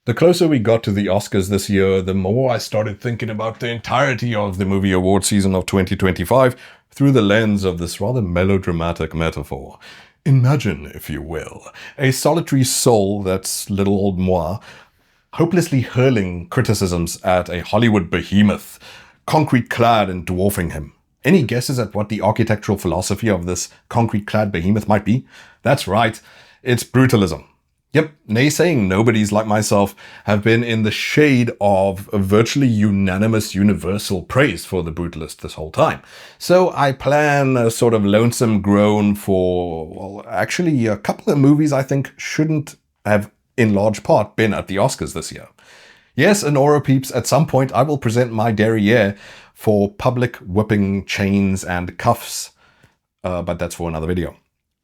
The closer we got to the Oscars this year, the more I started thinking about the entirety of the movie award season of 2025 through the lens of this rather melodramatic metaphor. Imagine, if you will, a solitary soul that's little old moi, hopelessly hurling criticisms at a Hollywood behemoth, concrete-clad and dwarfing him. Any guesses at what the architectural philosophy of this concrete-clad behemoth might be? That's right, it's brutalism. Yep, naysaying nobodies like myself have been in the shade of a virtually unanimous universal praise for the Brutalist this whole time. So I plan a sort of lonesome groan for, well, actually a couple of movies I think shouldn't have in large part been at the Oscars this year. Yes, and Aura peeps, at some point I will present my derriere for public whipping chains and cuffs, but that's for another video.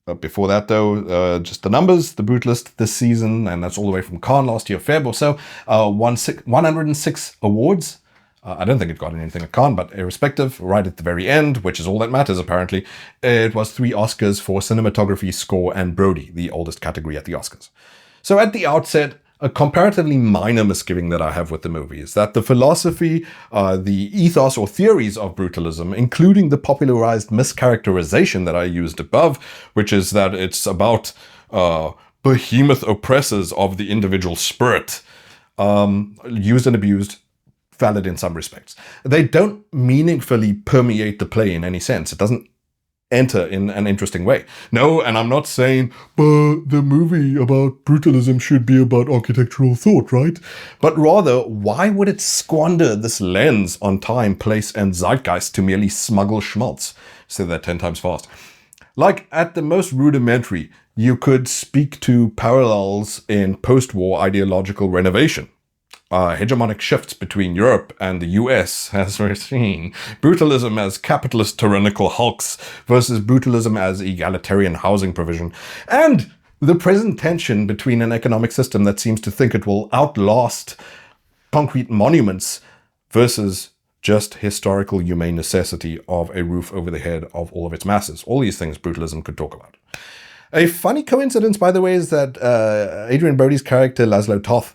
But before that, though, just the numbers, the Brutalist this season, and that's all the way from Cannes last year, Feb or so, 106 awards. I don't think it got anything at Cannes, but irrespective, right at the very end, which is all that matters apparently, it was 3 Oscars for cinematography, score, and Brody, the oldest category at the Oscars. So at the outset, a comparatively minor misgiving that I have with the movie is that the philosophy, the ethos or theories of brutalism, including the popularized mischaracterization that I used above, which is that it's about behemoth oppressors of the individual spirit, used and abused, valid in some respects. They don't meaningfully permeate the play in any sense. It doesn't enter in an interesting way. No, and I'm not saying, but the movie about brutalism should be about architectural thought, right? But rather, why would it squander this lens on time, place, and zeitgeist to merely smuggle schmaltz? Say that 10 times fast. Like, at the most rudimentary, you could speak to parallels in post-war ideological renovation. Hegemonic shifts between Europe and the US, as we're seeing. Brutalism as capitalist tyrannical hulks versus brutalism as egalitarian housing provision. And the present tension between an economic system that seems to think it will outlast concrete monuments versus just historical humane necessity of a roof over the head of all of its masses. All these things brutalism could talk about. A funny coincidence, by the way, is that Adrien Brody's character, Laszlo Toth,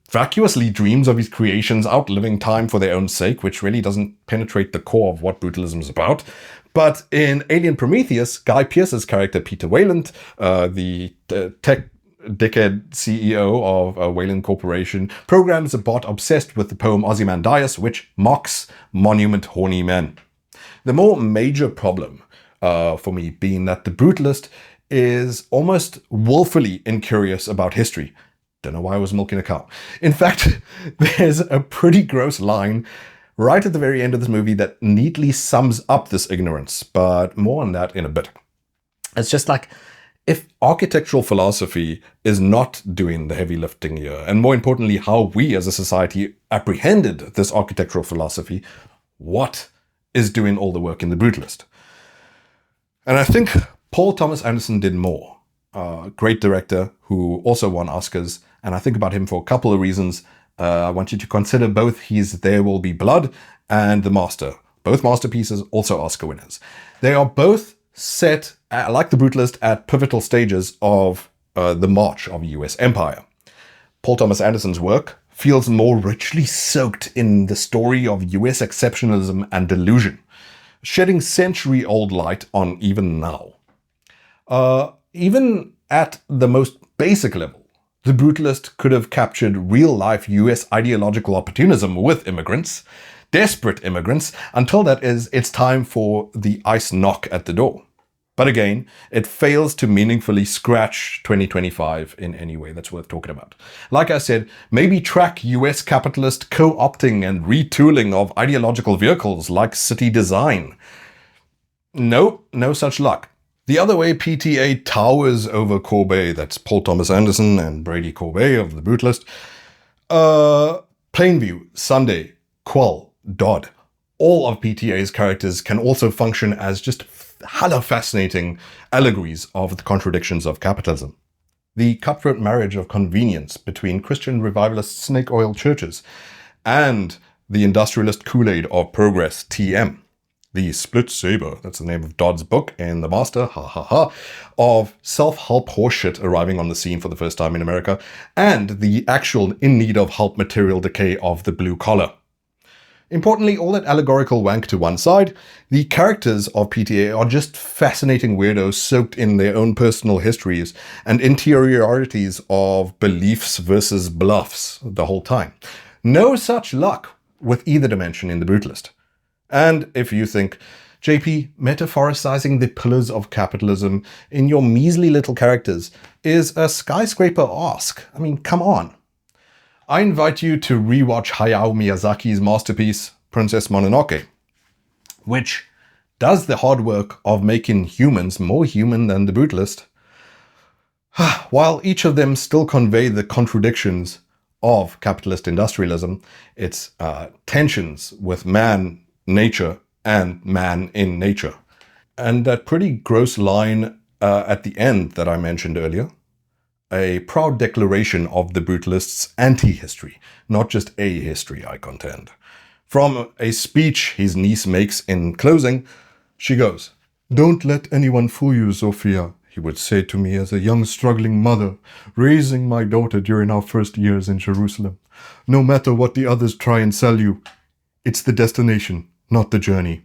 vacuously dreams of his creations outliving time for their own sake, which really doesn't penetrate the core of what brutalism is about. But in Alien Prometheus, Guy Pearce's character, Peter Wayland, the tech dickhead CEO of Wayland Corporation, programs a bot obsessed with the poem Ozymandias, which mocks monument horny men. The more major problem for me being that the Brutalist is almost woefully incurious about history. Don't know why I was milking a cow. In fact, there's a pretty gross line right at the very end of this movie that neatly sums up this ignorance, but more on that in a bit. It's just like, if architectural philosophy is not doing the heavy lifting here, and more importantly, how we as a society apprehended this architectural philosophy, what is doing all the work in the Brutalist? And I think Paul Thomas Anderson did more. Great director who also won Oscars, and I think about him for a couple of reasons. I want you to consider both his There Will Be Blood and The Master. Both masterpieces, also Oscar winners. They are both set, like The Brutalist, at pivotal stages of the march of US empire. Paul Thomas Anderson's work feels more richly soaked in the story of US exceptionalism and delusion, shedding century-old light on even now. Even at the most basic level, the Brutalist could have captured real-life US ideological opportunism with immigrants, desperate immigrants, until that is, it's time for the ice knock at the door. But again, it fails to meaningfully scratch 2025 in any way that's worth talking about. Like I said, maybe track US capitalist co-opting and retooling of ideological vehicles like city design. No such luck. The other way PTA towers over Corbet, that's Paul Thomas Anderson and Brady Corbet of The Brutalist. Plainview, Sunday, Quell, Dodd. All of PTA's characters can also function as just hella fascinating allegories of the contradictions of capitalism. The cutthroat marriage of convenience between Christian revivalist snake oil churches and the industrialist Kool-Aid of progress, TM. the split saber, that's the name of Dodd's book, and the master, of self-help horseshit arriving on the scene for the first time in America, and the actual in-need-of-help material decay of the blue collar. Importantly, all that allegorical wank to one side, the characters of PTA are just fascinating weirdos soaked in their own personal histories and interiorities of beliefs versus bluffs the whole time. No such luck with either dimension in The Brutalist. And if you think, JP, metaphoricizing the pillars of capitalism in your measly little characters is a skyscraper ask. I mean, come on. I invite you to rewatch Hayao Miyazaki's masterpiece, Princess Mononoke, which does the hard work of making humans more human than The Brutalist, while each of them still convey the contradictions of capitalist industrialism, its tensions with man, nature, and man in nature. And that pretty gross line at the end that I mentioned earlier, a proud declaration of the Brutalist's anti-history, not just a history, I contend. From a speech his niece makes in closing, she goes, "Don't let anyone fool you, Sophia," he would say to me as a young struggling mother, raising my daughter during our first years in Jerusalem. "No matter what the others try and sell you, it's the destination, not the journey."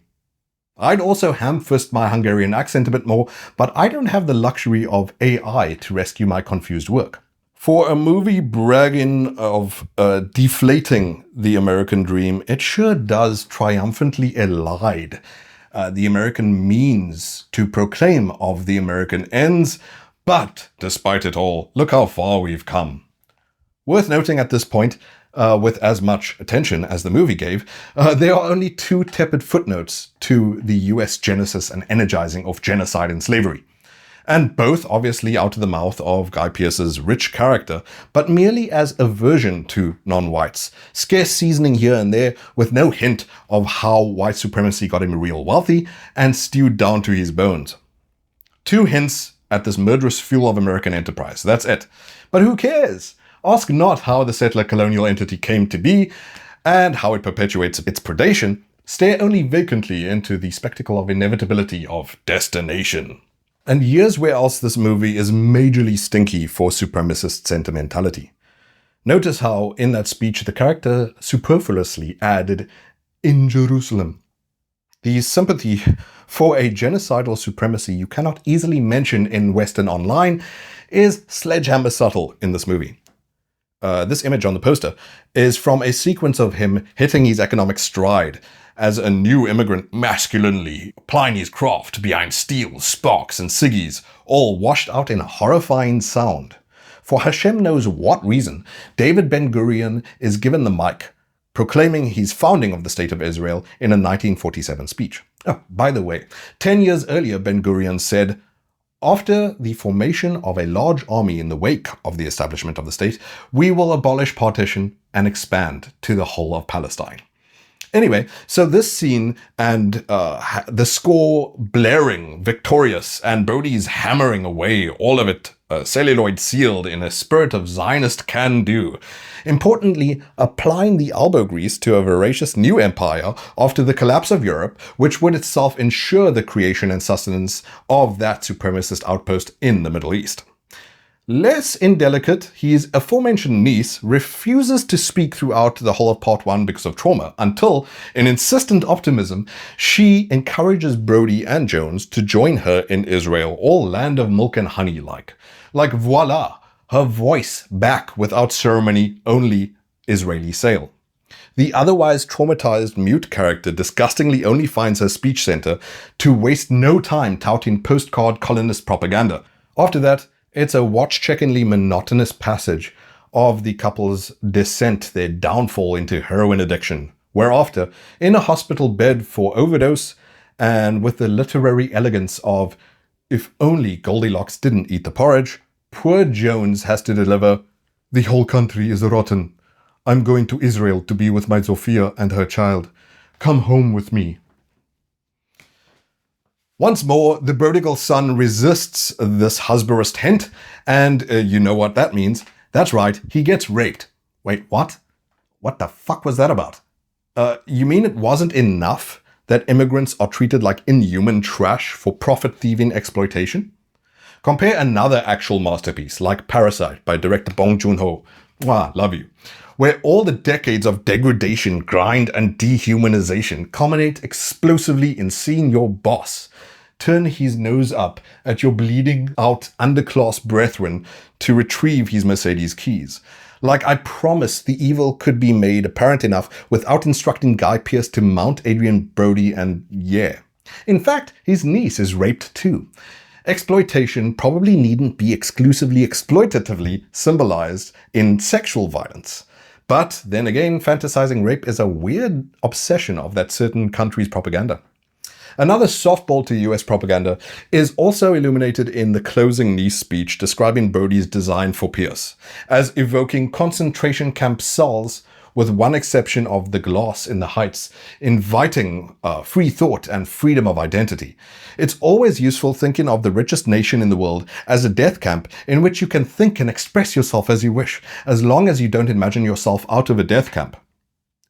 I'd also ham-fist my Hungarian accent a bit more, but I don't have the luxury of AI to rescue my confused work. For a movie bragging of deflating the American dream, it sure does triumphantly elide the American means to proclaim of the American ends, but despite it all, look how far we've come. Worth noting at this point, with as much attention as the movie gave, there are only 2 tepid footnotes to the US genesis and energizing of genocide and slavery. And both obviously out of the mouth of Guy Pearce's rich character, but merely as aversion to non-whites, scarce seasoning here and there with no hint of how white supremacy got him real wealthy and stewed down to his bones. 2 hints at this murderous fuel of American enterprise, that's it. But who cares? Ask not how the settler colonial entity came to be and how it perpetuates its predation. Stare only vacantly into the spectacle of inevitability of destination. And here's where else this movie is majorly stinky for supremacist sentimentality. Notice how in that speech the character superfluously added, "in Jerusalem." The sympathy for a genocidal supremacy you cannot easily mention in Western online is sledgehammer subtle in this movie. This image on the poster is from a sequence of him hitting his economic stride as a new immigrant masculinely applying his craft behind steel, sparks, and ciggies, all washed out in a horrifying sound. For Hashem knows what reason, David Ben-Gurion is given the mic, proclaiming his founding of the State of Israel in a 1947 speech. Oh, by the way, 10 years earlier, Ben-Gurion said, "After the formation of a large army in the wake of the establishment of the state, we will abolish partition and expand to the whole of Palestine." Anyway, so this scene and the score blaring, victorious, and Brody's hammering away, all of it celluloid sealed in a spirit of Zionist can-do. Importantly, applying the elbow grease to a voracious new empire after the collapse of Europe, which would itself ensure the creation and sustenance of that supremacist outpost in the Middle East. Less indelicate, his aforementioned niece refuses to speak throughout the whole of part 1 because of trauma, until, in insistent optimism, she encourages Brody and Jones to join her in Israel, all land of milk and honey like. Like voila, her voice back without ceremony, only Israeli sale. The otherwise traumatized mute character disgustingly only finds her speech center to waste no time touting postcard colonist propaganda. After that, it's a watch-checkingly monotonous passage of the couple's descent, their downfall into heroin addiction, whereafter, in a hospital bed for overdose, and with the literary elegance of, if only Goldilocks didn't eat the porridge, poor Jones has to deliver, "The whole country is rotten. I'm going to Israel to be with my Sophia and her child. Come home with me." Once more, the prodigal son resists this husbarist hint, and you know what that means. That's right, he gets raped. Wait, what? What the fuck was that about? You mean it wasn't enough that immigrants are treated like inhuman trash for profit-thieving exploitation? Compare another actual masterpiece like Parasite by director Bong Joon-ho, love you, where all the decades of degradation, grind, and dehumanization culminate explosively in seeing your boss turn his nose up at your bleeding out underclass brethren to retrieve his Mercedes keys. Like, I promise the evil could be made apparent enough without instructing Guy Pearce to mount Adrien, Brody, and yeah. In fact, his niece is raped too. Exploitation probably needn't be exclusively exploitatively symbolized in sexual violence. But then again, fantasizing rape is a weird obsession of that certain country's propaganda. Another softball to US propaganda is also illuminated in the closing niece speech describing Brody's design for Pearce, as evoking concentration camp cells, with one exception of the glass in the heights, inviting free thought and freedom of identity. It's always useful thinking of the richest nation in the world as a death camp in which you can think and express yourself as you wish, as long as you don't imagine yourself out of a death camp.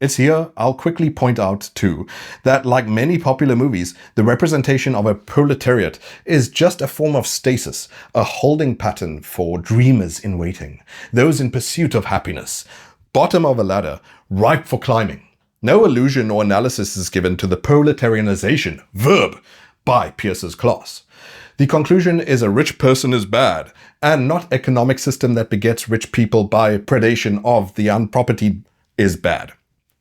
It's here I'll quickly point out, too, that like many popular movies, the representation of a proletariat is just a form of stasis, a holding pattern for dreamers in waiting, those in pursuit of happiness. Bottom of a ladder, ripe for climbing. No allusion or analysis is given to the proletarianization, verb, by Pearce's class. The conclusion is a rich person is bad, and not economic system that begets rich people by predation of the unpropertied is bad.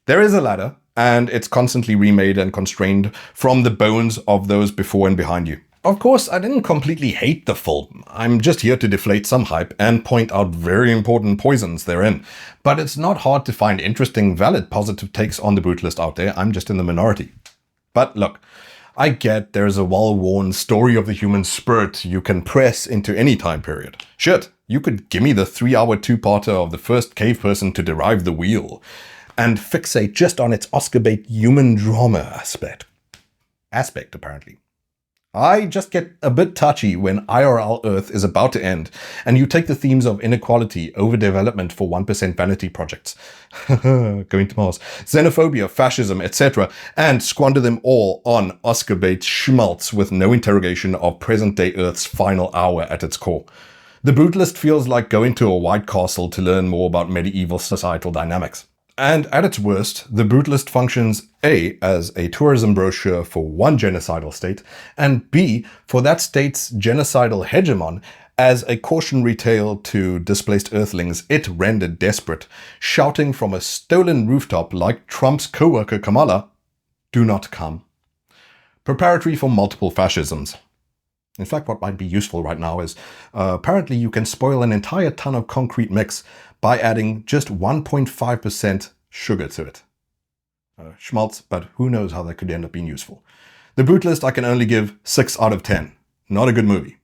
There is a ladder, and it's constantly remade and constrained from the bones of those before and behind you. Of course, I didn't completely hate the film. I'm just here to deflate some hype and point out very important poisons therein. But it's not hard to find interesting, valid, positive takes on the Brutalist out there. I'm just in the minority. But look, I get there's a well-worn story of the human spirit you can press into any time period. Shit, you could give me the 3-hour two-parter of the first cave person to derive the wheel and fixate just on its Oscar bait human drama aspect, apparently. I just get a bit touchy when IRL Earth is about to end and you take the themes of inequality, overdevelopment for 1% vanity projects, going to Mars, xenophobia, fascism, etc., and squander them all on Oscar bait schmaltz with no interrogation of present-day Earth's final hour at its core. The Brutalist feels like going to a White Castle to learn more about medieval societal dynamics. And at its worst, the Brutalist functions A, as a tourism brochure for one genocidal state, and B, for that state's genocidal hegemon, as a cautionary tale to displaced Earthlings it rendered desperate, shouting from a stolen rooftop like Trump's co-worker Kamala, "Do not come." Preparatory for multiple fascisms. In fact, what might be useful right now is, apparently you can spoil an entire ton of concrete mix by adding just 1.5% sugar to it. Schmaltz, but who knows how that could end up being useful. The Brutalist I can only give 6 out of 10. Not a good movie.